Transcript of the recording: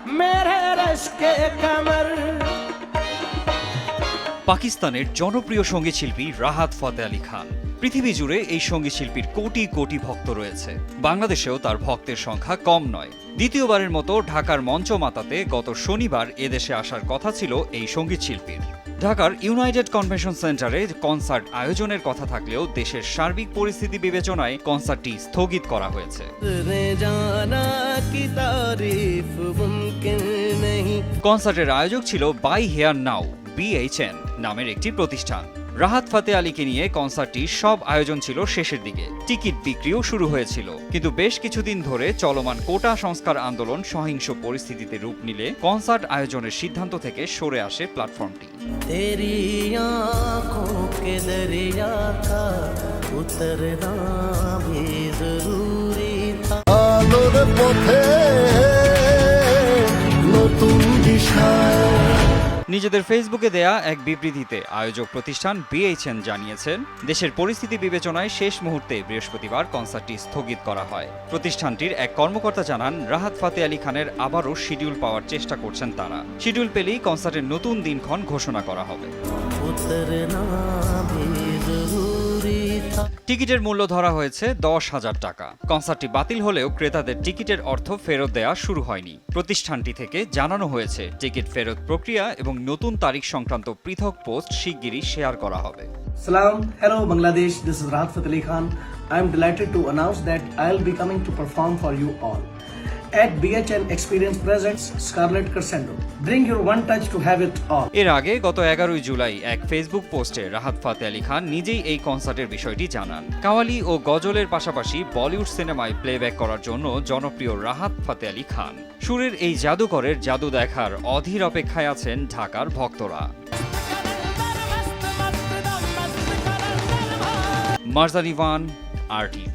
मेरे रश के कमर। পাকিস্তানের জনপ্রিয় সঙ্গীত শিল্পী রাহাত ফতে আলী খান। পৃথিবী জুড়ে এই সঙ্গীত শিল্পীর কোটি কোটি ভক্ত রয়েছে। বাংলাদেশেও তার ভক্তের সংখ্যা কম নয়। দ্বিতীয়বারের মতো ঢাকার মঞ্চ মাতাতে গত শনিবার এদেশে আসার কথা ছিল এই সঙ্গীত শিল্পীর। ঢাকার ইউনাইটেড কনভেনশন সেন্টারে কনসার্ট আয়োজনের কথা থাকলেও দেশের সার্বিক পরিস্থিতি বিবেচনায় কনসার্টটি স্থগিত করা হয়েছে। কনসার্টের আয়োজক ছিল বাই হেয়ার নাও BHN নামের একটি প্রতিষ্ঠান। রাহাত ফতে আলীকে নিয়ে কনসার্টটির সব আয়োজন ছিল শেষের দিকে। টিকিট বিক্রিও শুরু হয়েছিল, কিন্তু বেশ কিছুদিন ধরে চলমান কোটা সংস্কার আন্দোলন সহিংস পরিস্থিতিতে রূপ নিলে কনসার্ট আয়োজনের সিদ্ধান্ত থেকে সরে আসে প্ল্যাটফর্মটি। নিজেদের ফেসবুকে দেয়া এক বিবৃতিতে আয়োজক প্রতিষ্ঠান BHN জানিয়েছেন, দেশের পরিস্থিতি বিবেচনায় শেষ মুহূর্তে বৃহস্পতিবার কনসার্টটি স্থগিত করা হয়। প্রতিষ্ঠানটির এক কর্মকর্তা জানান, রাহাত ফতে আলী খানের আবারও শিডিউল পাওয়ার চেষ্টা করছেন তারা। শিডিউল পেলেই কনসার্টের নতুন দিনক্ষণ ঘোষণা করা হবে। টিকিটের মূল্য ধরা হয়েছে 10,000 টাকা। কনসার্টটি বাতিল হলেও ক্রেতাদের টিকিটের অর্থ ফেরত দেওয়া শুরু হয়নি। প্রতিষ্ঠানটি থেকে জানানো হয়েছে টিকিট ফেরত প্রক্রিয়া এবং নতুন তারিখ সংক্রান্ত পৃথক পোস্ট শিগগিরই শেয়ার করা হবে। Salam, hello Bangladesh, this is Rahat Fateh Ali Khan. I am delighted to announce that I'll be coming to perform for you all at BHN Experience presents Scarlet Crescendo. Bring your one touch to have it all. এর আগে গত 11 জুলাই এক Facebook পোস্টে রাহাত ফতে আলী খান নিজেই এই কনসার্টের বিষয়টি জানান। কাওয়ালি ও গজলের পাশাপাশি বলিউড সিনেমায় প্লেব্যাক করার জন্য জনপ্রিয় রাহাত ফতে আলী খান। সুরের এই জাদুকরের জাদু দেখার অধীর অপেক্ষায় আছেন ঢাকার ভক্তরা। মারজান ইভান, RTV।